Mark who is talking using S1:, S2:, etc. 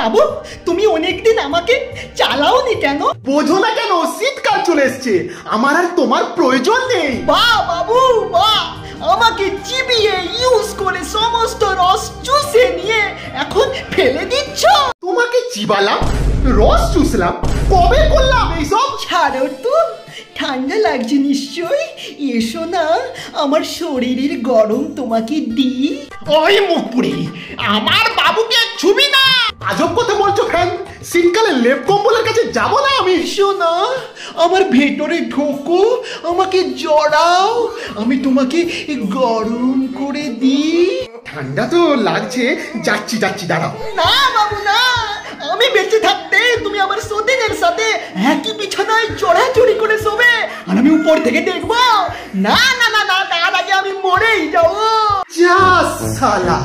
S1: বাবু তুমি অনেকদিন আমাকে চালাওনি কেন?
S2: বোঝো না কেন? শীতকাল চলে এসছে, আমার আর তোমার প্রয়োজন নেই।
S1: বাহ বাবু বাহ, আমাকে চিবিয়ে ইউজ করে সমস্ত রস চুষে নিয়ে এখন ফেলে দিচ্ছ।
S2: তোমাকে চিবালাম, রস চুষলাম, কবে করলাম এইসব?
S1: ছাড়ো তো, ঠান্ডা লাগছে নিশ্চয়, এসো না আমার শরীরের গরম তোমাকে দিই।
S2: ওই মুখ পুড়ি, আমার বাবুকে ছুবি না। আজব কথা বলছো ফ্যান, শীতকালে লেপ কম্বলের কাছে যাবো না আমি।
S1: এসো না আমার ভেতরে ঢোকো, আমাকে জড়াও, আমি তোমাকে গরম করে দিই।
S2: ঠান্ডা তো লাগছে, যাচ্ছি যাচ্ছি, দাঁড়াও।
S1: না বাবু না, আমি বেঁচে থাকতে তুমি আমার সতীনের সাথে একই বিছানায় চড়াচড়ি করে শোবে আর আমি উপর থেকে দেখবো? না না না না, তার আগে আমি মরেই যাবো।
S2: যা শালা।